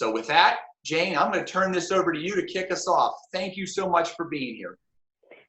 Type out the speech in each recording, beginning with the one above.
So with that, Jane, I'm going to turn this over to you to kick us off. Thank you so much for being here.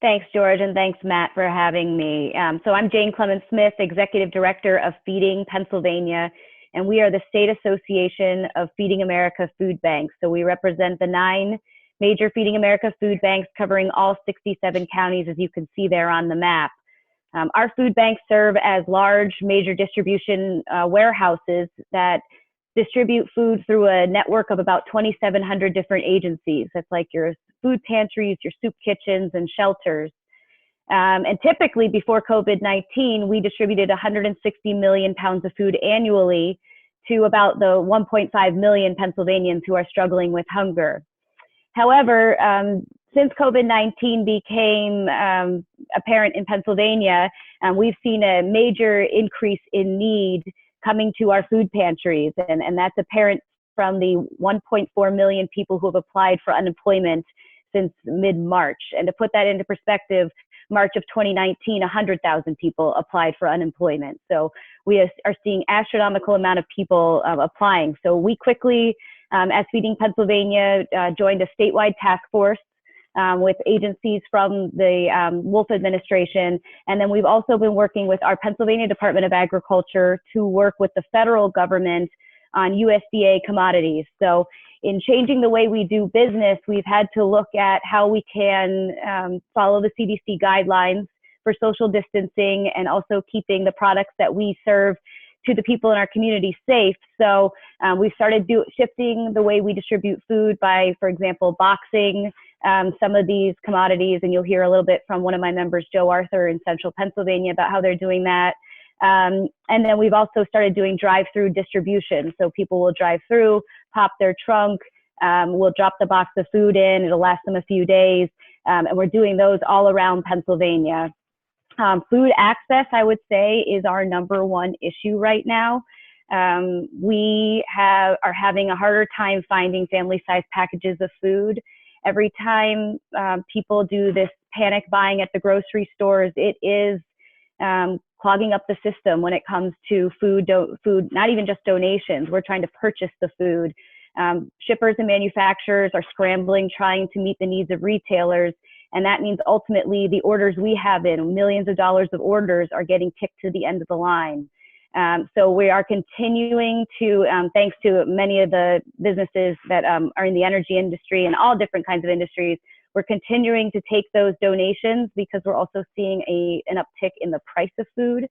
Thanks, George, and thanks, Matt, for having me. So I'm Jane Clements-Smith, Executive Director of Feeding Pennsylvania, and we are the State Association of Feeding America Food Banks. So we represent the 9 major Feeding America food banks covering all 67 counties, as you can see there on the map. Our food banks serve as large major distribution warehouses that distribute food through a network of about 2,700 different agencies. That's like your food pantries, your soup kitchens, and shelters. And typically before COVID-19, we distributed 160 million pounds of food annually to about the 1.5 million Pennsylvanians who are struggling with hunger. However, since COVID-19 became apparent in Pennsylvania, we've seen a major increase in need coming to our food pantries, and that's apparent from the 1.4 million people who have applied for unemployment since mid-March. And to put that into perspective, March of 2019, 100,000 people applied for unemployment. So we are seeing astronomical amount of people applying. So we quickly, as Feeding Pennsylvania, joined a statewide task force with agencies from the Wolf administration. And then we've also been working with our Pennsylvania Department of Agriculture to work with the federal government on USDA commodities. So in changing the way we do business, we've had to look at how we can follow the CDC guidelines for social distancing and also keeping the products that we serve to the people in our community safe. So we started shifting the way we distribute food by, for example, boxing some of these commodities, and you'll hear a little bit from one of my members, Joe Arthur in Central Pennsylvania, about how they're doing that. And then we've also started doing drive-through distribution. So people will drive through, pop their trunk, we'll drop the box of food in, it'll last them a few days, and we're doing those all around Pennsylvania. Food access, I would say, is our #1 issue right now. We are having a harder time finding family-sized packages of food. Every time people do this panic buying at the grocery stores, it is clogging up the system when it comes to food, not even just donations. We're trying to purchase the food. Shippers and manufacturers are scrambling, trying to meet the needs of retailers. And that means ultimately the orders we have in, millions of dollars of orders, are getting kicked to the end of the line. So we are continuing to, thanks to many of the businesses that are in the energy industry and all different kinds of industries, we're continuing to take those donations because we're also seeing an uptick in the price of food.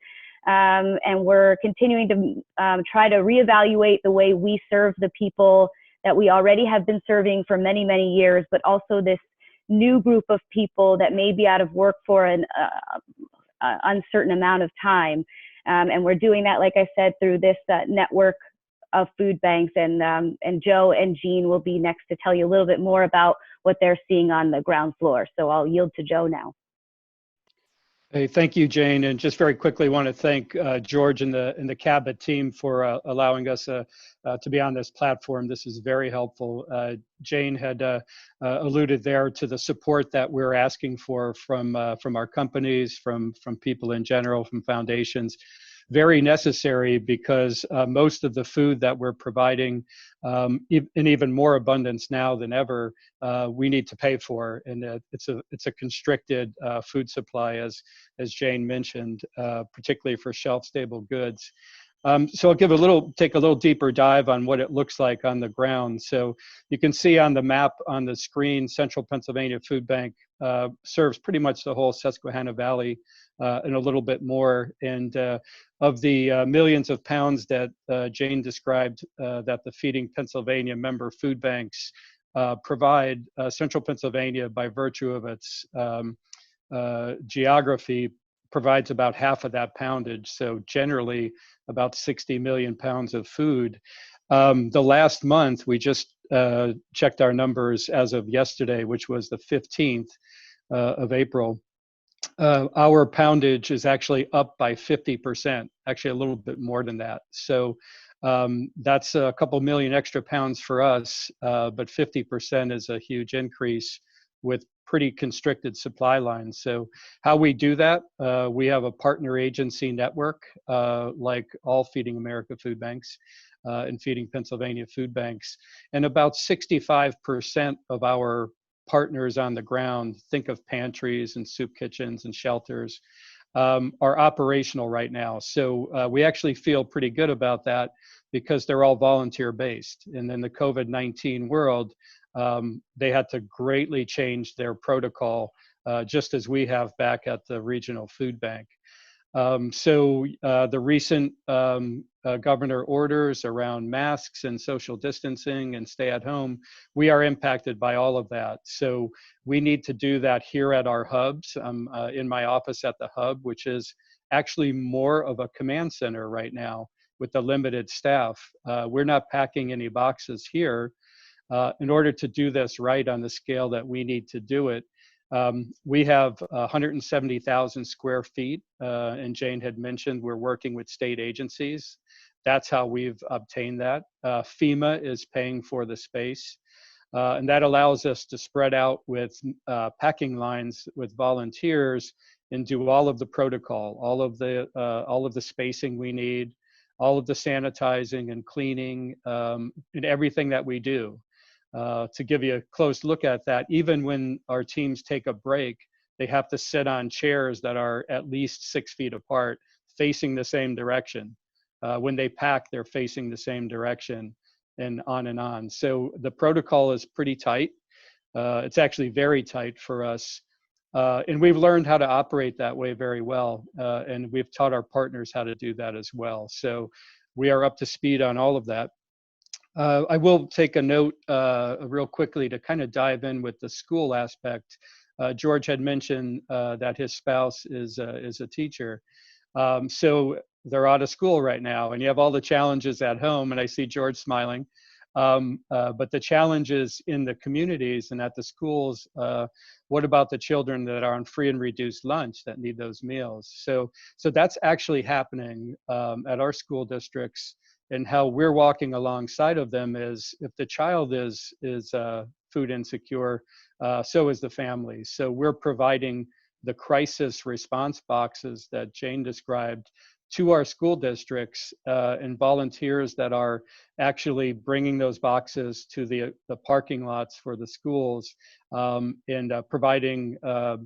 And we're continuing to try to reevaluate the way we serve the people that we already have been serving for many, many years, but also this new group of people that may be out of work for an uncertain amount of time. And we're doing that, like I said, through this network of food banks. And Joe and Jean will be next to tell you a little bit more about what they're seeing on the ground floor. So I'll yield to Joe now. Hey, thank you, Jane. And just very quickly want to thank George and the Cabot team for allowing us to be on this platform. This is very helpful. Jane had alluded there to the support that we're asking for from our companies, from people in general, from foundations. Very necessary because most of the food that we're providing in even more abundance now than ever, we need to pay for, and it's a constricted food supply, as Jane mentioned, particularly for shelf-stable goods. So I'll take a little deeper dive on what it looks like on the ground. So you can see on the map on the screen, Central Pennsylvania Food Bank serves pretty much the whole Susquehanna Valley and a little bit more. And of the millions of pounds that Jane described that the Feeding Pennsylvania member food banks provide, Central Pennsylvania, by virtue of its geography, provides about half of that poundage. So generally about 60 million pounds of food. The last month, we just checked our numbers as of yesterday, which was the 15th of April. Our poundage is actually up by 50%, actually a little bit more than that. So that's a couple million extra pounds for us, but 50% is a huge increase with pretty constricted supply lines. So how we do that, we have a partner agency network, like all Feeding America food banks. in feeding Pennsylvania food banks. And about 65% of our partners on the ground, think of pantries and soup kitchens and shelters, are operational right now. So we actually feel pretty good about that because they're all volunteer based. And in the COVID-19 world, they had to greatly change their protocol, just as we have back at the regional food bank. So the recent governor orders around masks and social distancing and stay at home, we are impacted by all of that. So we need to do that here at our hubs. I'm in my office at the hub, which is actually more of a command center right now with the limited staff. We're not packing any boxes here. In order to do this right on the scale that we need to do it, we have 170,000 square feet, and Jane had mentioned we're working with state agencies. That's how we've obtained that. FEMA is paying for the space, and that allows us to spread out with packing lines with volunteers and do all of the protocol, all of the spacing we need, all of the sanitizing and cleaning, and everything that we do. To give you a close look at that, even when our teams take a break, they have to sit on chairs that are at least 6 feet apart, facing the same direction. When they pack, they're facing the same direction, and on and on. So the protocol is pretty tight. It's actually very tight for us. And we've learned how to operate that way very well. And we've taught our partners how to do that as well. So we are up to speed on all of that. I will take a note real quickly to kind of dive in with the school aspect. George had mentioned that his spouse is a teacher. So they're out of school right now, and you have all the challenges at home, and I see George smiling. But the challenges in the communities and at the schools, what about the children that are on free and reduced lunch that need those meals? So that's actually happening at our school districts. And how we're walking alongside of them is if the child is food insecure, so is the family. So we're providing the crisis response boxes that Jane described to our school districts, and volunteers that are actually bringing those boxes to the parking lots for the schools, and providing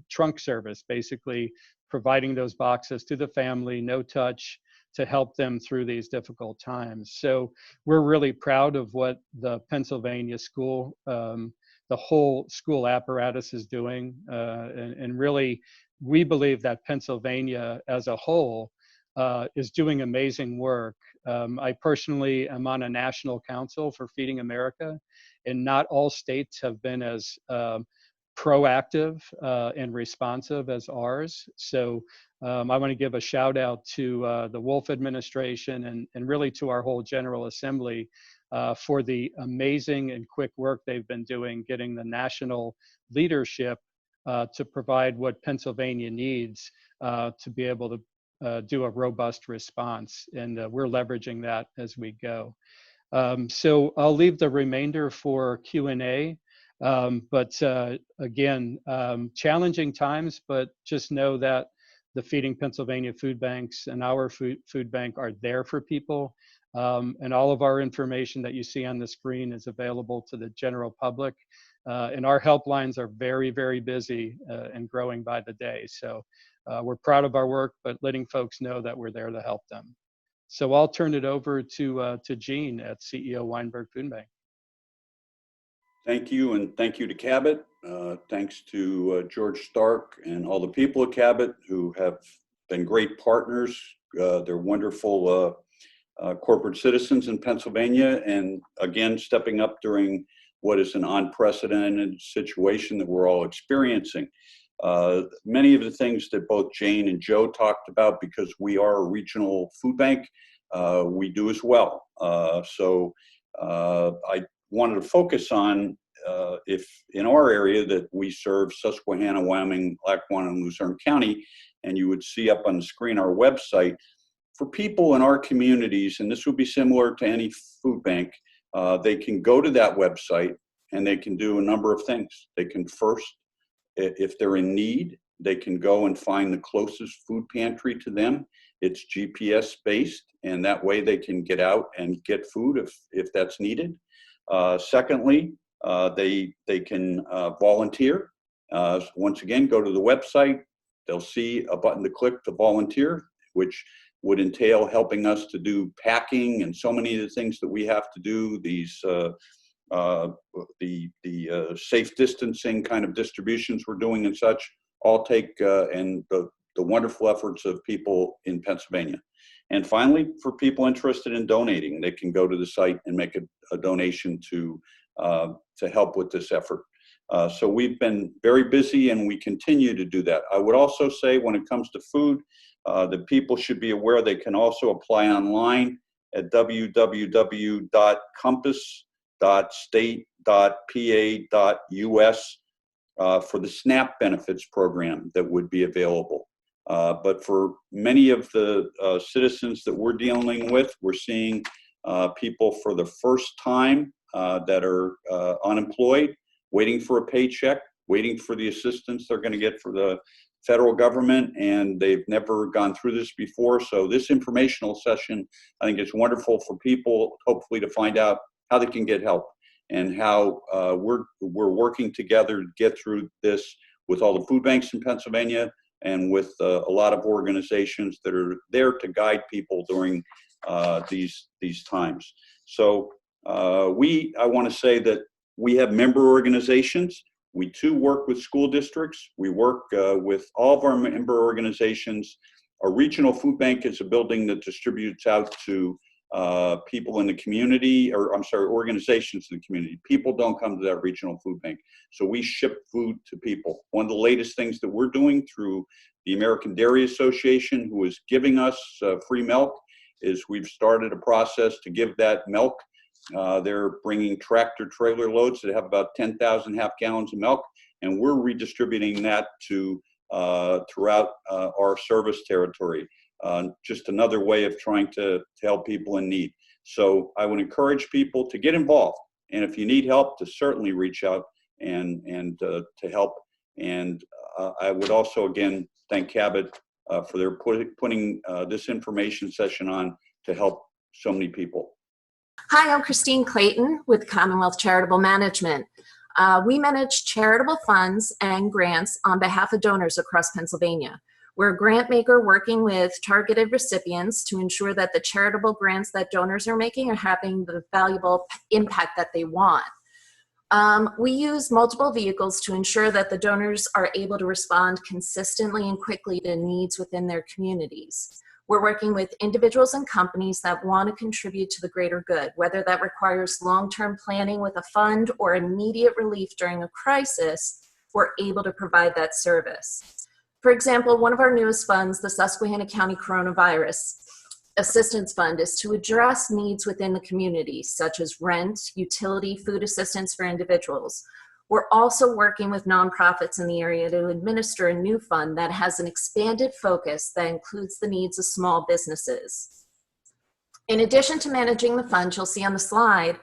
trunk service, basically providing those boxes to the family, no touch, to help them through these difficult times. So we're really proud of what the Pennsylvania school, the whole school apparatus is doing. And really, we believe that Pennsylvania as a whole is doing amazing work. I personally am on a national council for Feeding America, and not all states have been as proactive and responsive as ours. So I want to give a shout out to the Wolf administration and really to our whole General Assembly for the amazing and quick work they've been doing, getting the national leadership to provide what Pennsylvania needs to be able to do a robust response. And we're leveraging that as we go. So I'll leave the remainder for Q&A. But again, challenging times, but just know that the Feeding Pennsylvania food banks and our food bank are there for people. And all of our information that you see on the screen is available to the general public. And our helplines are very, very busy and growing by the day. So we're proud of our work, but letting folks know that we're there to help them. So I'll turn it over to Gene at CEO Weinberg Food Bank. Thank you, and thank you to Cabot. Thanks to George Stark and all the people at Cabot who have been great partners. They're wonderful corporate citizens in Pennsylvania, and again, stepping up during what is an unprecedented situation that we're all experiencing. Many of the things that both Jane and Joe talked about, because we are a regional food bank, we do as well. So I wanted to focus on if in our area that we serve Susquehanna, Wyoming, Lackawanna, and Luzerne County, and you would see up on the screen our website, for people in our communities, and this would be similar to any food bank, they can go to that website and they can do a number of things. They can first, if they're in need, they can go and find the closest food pantry to them. It's GPS based, and that way they can get out and get food if that's needed. Secondly, they can volunteer. Once again, go to the website. They'll see a button to click to volunteer, which would entail helping us to do packing and so many of the things that we have to do. These the safe distancing kind of distributions we're doing and such all take and the wonderful efforts of people in Pennsylvania. And finally, for people interested in donating, they can go to the site and make a donation to help with this effort. So we've been very busy, and we continue to do that. I would also say, when it comes to food, that people should be aware they can also apply online at www.compass.state.pa.us for the SNAP benefits program that would be available. But for many of the citizens that we're dealing with, we're seeing people for the first time that are unemployed, waiting for a paycheck, waiting for the assistance they're going to get for the federal government, and they've never gone through this before. So this informational session, I think it's wonderful for people, hopefully, to find out how they can get help and how we're working together to get through this with all the food banks in Pennsylvania and with a lot of organizations that are there to guide people during these times. So I want to say that we have member organizations. We too work with school districts. We work with all of our member organizations. Our regional food bank is a building that distributes out to people in the community, or I'm sorry, organizations in the community. People don't come to that regional food bank. So we ship food to people. One of the latest things that we're doing through the American Dairy Association, who is giving us free milk, is we've started a process to give that milk. They're bringing tractor trailer loads that have about 10,000 half gallons of milk, and we're redistributing that to throughout our service territory. Just another way of trying to help people in need. So I would encourage people to get involved, and if you need help, to certainly reach out and to help. And I would also again thank Cabot for their putting this information session on to help so many people. Hi, I'm Cristine Clayton with Commonwealth Charitable Management. We manage charitable funds and grants on behalf of donors across Pennsylvania. We're a grant maker working with targeted recipients to ensure that the charitable grants that donors are making are having the valuable impact that they want. We use multiple vehicles to ensure that the donors are able to respond consistently and quickly to needs within their communities. We're working with individuals and companies that want to contribute to the greater good, whether that requires long-term planning with a fund or immediate relief during a crisis. We're able to provide that service. For example, one of our newest funds, the Susquehanna County Coronavirus Assistance Fund, is to address needs within the community, such as rent, utility, food assistance for individuals. We're also working with nonprofits in the area to administer a new fund that has an expanded focus that includes the needs of small businesses. In addition to managing the fund you'll see on the slide,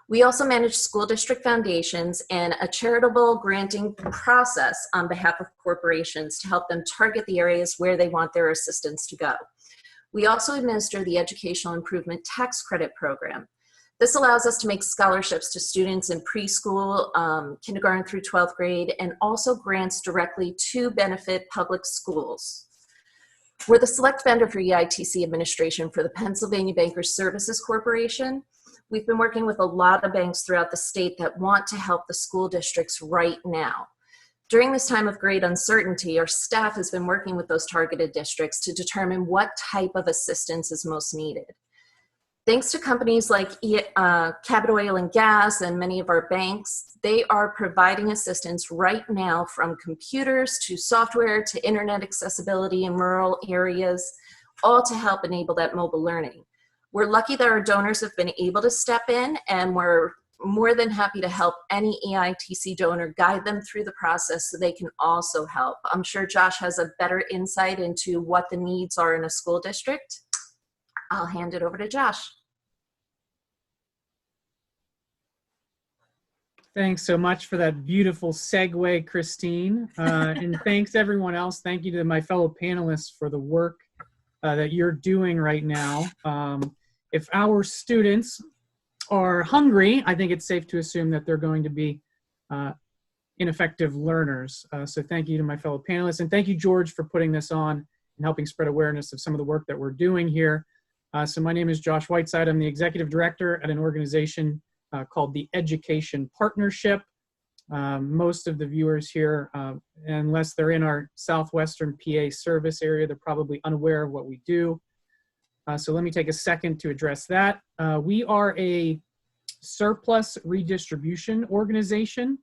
we also manage school district foundations and a charitable granting process on behalf of corporations to help them target the areas where they want their assistance to go. We also administer the Educational Improvement Tax Credit Program. This allows us to make scholarships to students in preschool, kindergarten through 12th grade, and also grants directly to benefit public schools. We're the select vendor for EITC administration for the Pennsylvania Bankers Services Corporation. We've been working with a lot of banks throughout the state that want to help the school districts right now. During this time of great uncertainty, our staff has been working with those targeted districts to determine what type of assistance is most needed. Thanks to companies like Cabot Oil and Gas and many of our banks, they are providing assistance right now, from computers to software to internet accessibility in rural areas, all to help enable that mobile learning. We're lucky that our donors have been able to step in, and we're more than happy to help any EITC donor, guide them through the process so they can also help. I'm sure Josh has a better insight into what the needs are in a school district. I'll hand it over to Josh. Thanks so much for that beautiful segue, Cristine. And thanks everyone else. Thank you to my fellow panelists for the work that you're doing right now. If our students are hungry, I think it's safe to assume that they're going to be ineffective learners. So thank you to my fellow panelists, and thank you, George, for putting this on and helping spread awareness of some of the work that we're doing here. So my name is Josh Whiteside. I'm the executive director at an organization called the Education Partnership. Most of the viewers here, unless they're in our Southwestern PA service area, they're probably unaware of what we do. So let me take a second to address that. We are a surplus redistribution organization.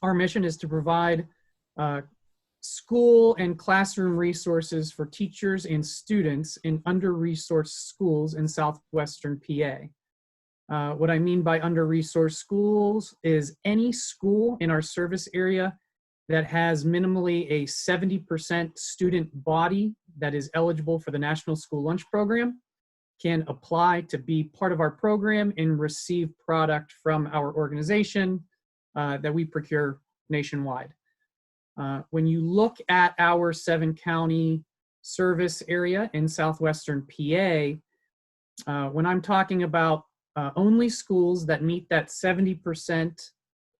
Our mission is to provide school and classroom resources for teachers and students in under-resourced schools in Southwestern PA. What I mean by under-resourced schools is any school in our service area that has minimally a 70% student body that is eligible for the National School Lunch Program can apply to be part of our program and receive product from our organization that we procure nationwide. When you look at our 7-county service area in Southwestern PA, when I'm talking about only schools that meet that 70%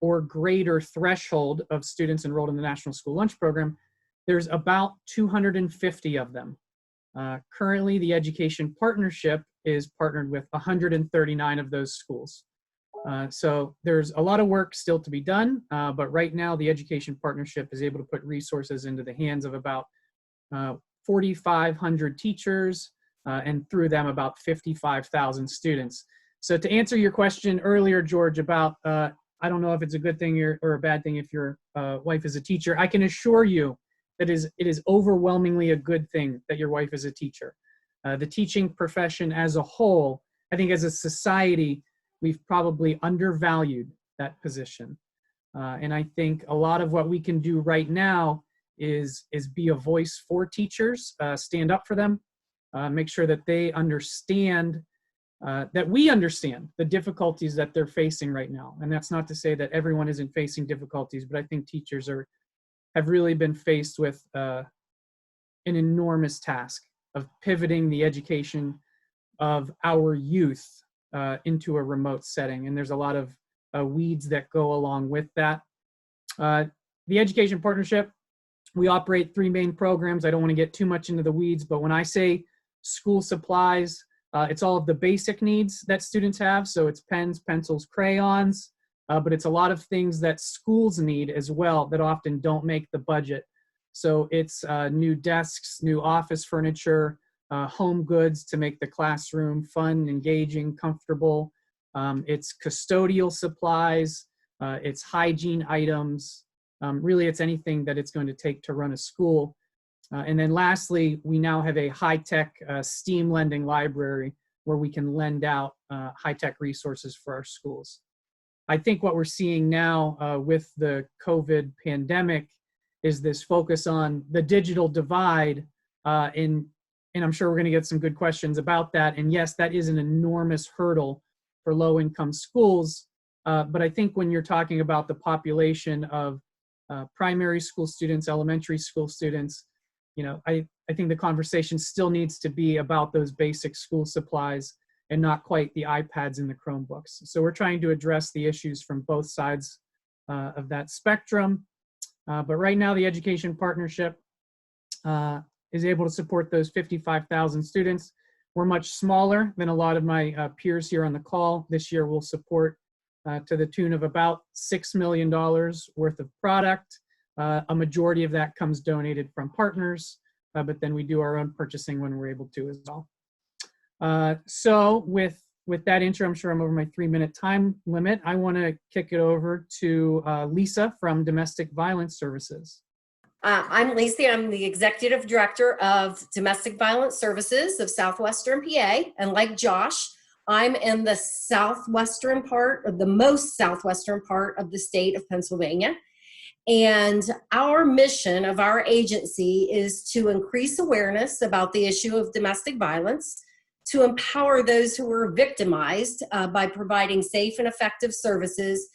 or greater threshold of students enrolled in the National School Lunch Program, there's about 250 of them. Currently, the Education Partnership is partnered with 139 of those schools. So there's a lot of work still to be done, but right now the Education Partnership is able to put resources into the hands of about 4,500 teachers and through them about 55,000 students. So to answer your question earlier, George, about I don't know if it's a good thing or a bad thing if your wife is a teacher, I can assure you that it is overwhelmingly a good thing that your wife is a teacher. The teaching profession as a whole, I think as a society, we've probably undervalued that position. And I think a lot of what we can do right now is be a voice for teachers, stand up for them, make sure that they understand, that we understand the difficulties that they're facing right now. And that's not to say that everyone isn't facing difficulties, but I think teachers have really been faced with an enormous task of pivoting the education of our youth into a remote setting. And there's a lot of weeds that go along with that. The Education Partnership, we operate 3 main programs. I don't want to get too much into the weeds, but when I say school supplies, it's all of the basic needs that students have. So it's pens, pencils, crayons, but it's a lot of things that schools need as well that often don't make the budget. So it's new desks, new office furniture, home goods to make the classroom fun, engaging, comfortable. It's custodial supplies, it's hygiene items. Really, it's anything that it's going to take to run a school. And then lastly, we now have a high-tech STEAM lending library where we can lend out high-tech resources for our schools. I think what we're seeing now with the COVID pandemic is this focus on the digital divide, and I'm sure we're going to get some good questions about that. And yes, that is an enormous hurdle for low-income schools. But I think when you're talking about the population of primary school students, elementary school students, you know, I think the conversation still needs to be about those basic school supplies and not quite the iPads and the Chromebooks. So we're trying to address the issues from both sides of that spectrum. But right now, the Education Partnership is able to support those 55,000 students. We're much smaller than a lot of my peers here on the call. This year, we'll support to the tune of about $6 million worth of product. A majority of that comes donated from partners, but then we do our own purchasing when we're able to as well. So with that intro, I'm sure I'm over my 3-minute time limit. I want to kick it over to Lisa from Domestic Violence Services. I'm Lisa. I'm the Executive Director of Domestic Violence Services of Southwestern PA. And like Josh, I'm in the southwestern part, or the most southwestern part of the state of Pennsylvania. And our mission of our agency is to increase awareness about the issue of domestic violence, to empower those who were victimized by providing safe and effective services,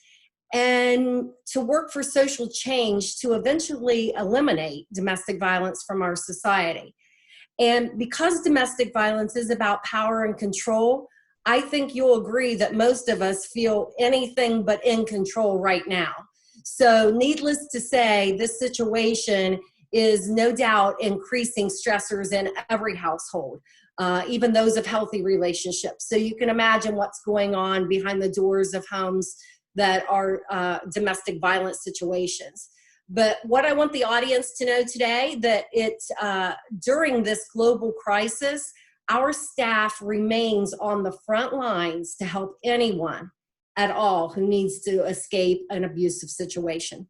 and to work for social change to eventually eliminate domestic violence from our society. And because domestic violence is about power and control, I think you'll agree that most of us feel anything but in control right now. So needless to say, this situation is no doubt increasing stressors in every household, even those of healthy relationships. So you can imagine what's going on behind the doors of homes that are domestic violence situations. But what I want the audience to know today, that during this global crisis, our staff remains on the front lines to help anyone at all who needs to escape an abusive situation.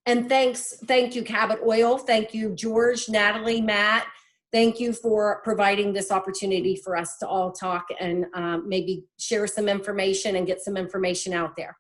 And thank you, Cabot Oil. Thank you, George, Natalie, Matt. Thank you for providing this opportunity for us to all talk and maybe share some information and get some information out there.